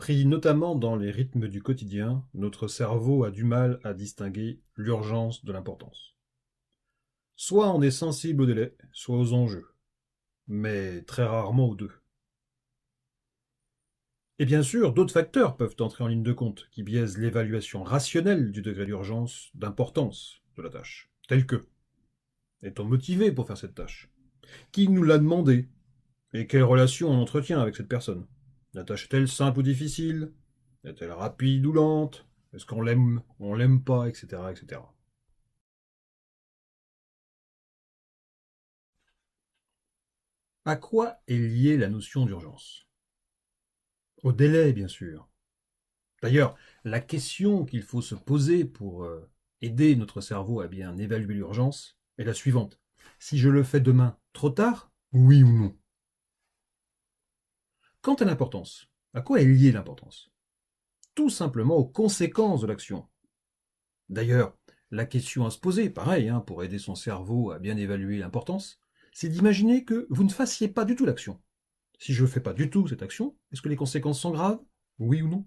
Pris notamment dans les rythmes du quotidien, notre cerveau a du mal à distinguer l'urgence de l'importance. Soit on est sensible aux délais, soit aux enjeux, mais très rarement aux deux. Et bien sûr, d'autres facteurs peuvent entrer en ligne de compte, qui biaisent l'évaluation rationnelle du degré d'urgence, d'importance de la tâche, tels que: est-on motivé pour faire cette tâche? Qui nous l'a demandé? Et quelle relation on entretient avec cette personne? La tâche est-elle simple ou difficile? Est-elle rapide ou lente? Est-ce qu'on l'aime ou on l'aime pas, etc., etc. À quoi est liée la notion d'urgence? Au délai, bien sûr. D'ailleurs, la question qu'il faut se poser pour aider notre cerveau à bien évaluer l'urgence est la suivante. Si je le fais demain, trop tard? Oui ou non? Quant à l'importance, à quoi est liée l'importance? Tout simplement aux conséquences de l'action. D'ailleurs, la question à se poser, pareil, pour aider son cerveau à bien évaluer l'importance, c'est d'imaginer que vous ne fassiez pas du tout l'action. Si je ne fais pas du tout cette action, est-ce que les conséquences sont graves? Oui ou non?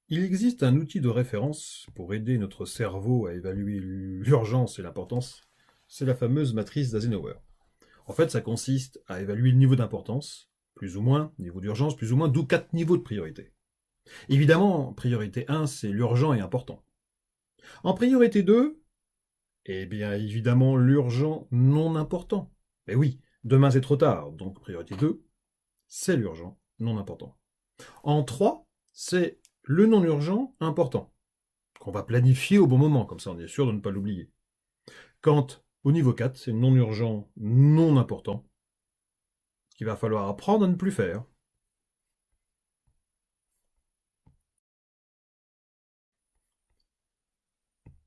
Il existe un outil de référence pour aider notre cerveau à évaluer l'urgence et l'importance. C'est la fameuse matrice d'Eisenhower. En fait, ça consiste à évaluer le niveau d'importance, plus ou moins, niveau d'urgence, plus ou moins, d'où 4 niveaux de priorité. Évidemment, priorité 1, c'est l'urgent et important. En priorité 2, eh bien évidemment l'urgent non important. Mais oui, demain c'est trop tard, donc priorité 2, c'est l'urgent non important. En 3, c'est le non urgent important, qu'on va planifier au bon moment, comme ça on est sûr de ne pas l'oublier. Quant au niveau 4, c'est le non urgent non important, qu'il va falloir apprendre à ne plus faire.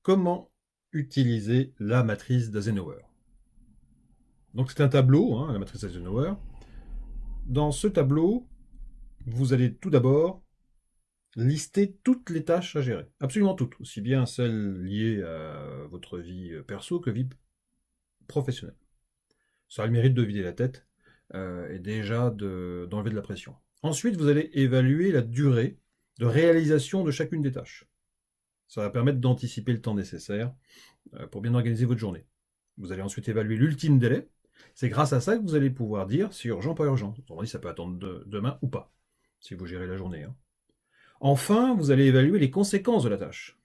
Comment utiliser la matrice d'Eisenhower? Donc c'est un tableau, la matrice d'Eisenhower. Dans ce tableau, vous allez tout d'abord lister toutes les tâches à gérer. Absolument toutes, aussi bien celles liées à votre vie perso que vie professionnelle. Ça a le mérite de vider la tête et déjà d'enlever de la pression. Ensuite, vous allez évaluer la durée de réalisation de chacune des tâches. Ça va permettre d'anticiper le temps nécessaire pour bien organiser votre journée. Vous allez ensuite évaluer l'ultime délai. C'est grâce à ça que vous allez pouvoir dire si urgent, pas urgent. Autrement dit, ça peut attendre demain ou pas, si vous gérez la journée. Enfin, vous allez évaluer les conséquences de la tâche.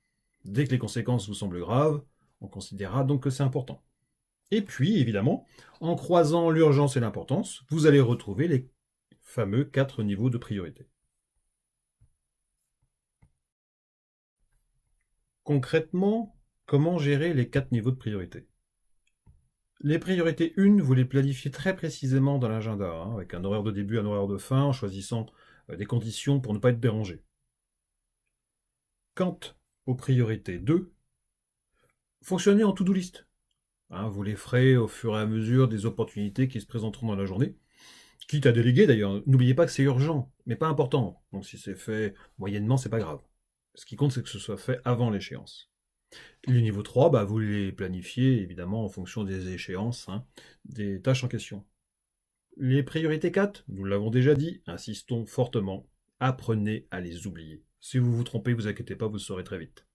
Dès que les conséquences vous semblent graves, on considérera donc que c'est important. Et puis, évidemment, en croisant l'urgence et l'importance, vous allez retrouver les fameux 4 niveaux de priorité. Concrètement, comment gérer les 4 niveaux de priorité? Les priorités 1, vous les planifiez très précisément dans l'agenda, avec un horaire de début, un horaire de fin, en choisissant des conditions pour ne pas être dérangé. Quant aux priorités 2, fonctionnez en to-do list. Vous les ferez au fur et à mesure des opportunités qui se présenteront dans la journée. Quitte à déléguer d'ailleurs, n'oubliez pas que c'est urgent, mais pas important. Donc si c'est fait moyennement, c'est pas grave. Ce qui compte, c'est que ce soit fait avant l'échéance. Le niveau 3, vous les planifiez évidemment en fonction des échéances, des tâches en question. Les priorités 4, nous l'avons déjà dit, insistons fortement, apprenez à les oublier. Si vous vous trompez, vous inquiétez pas, vous le saurez très vite.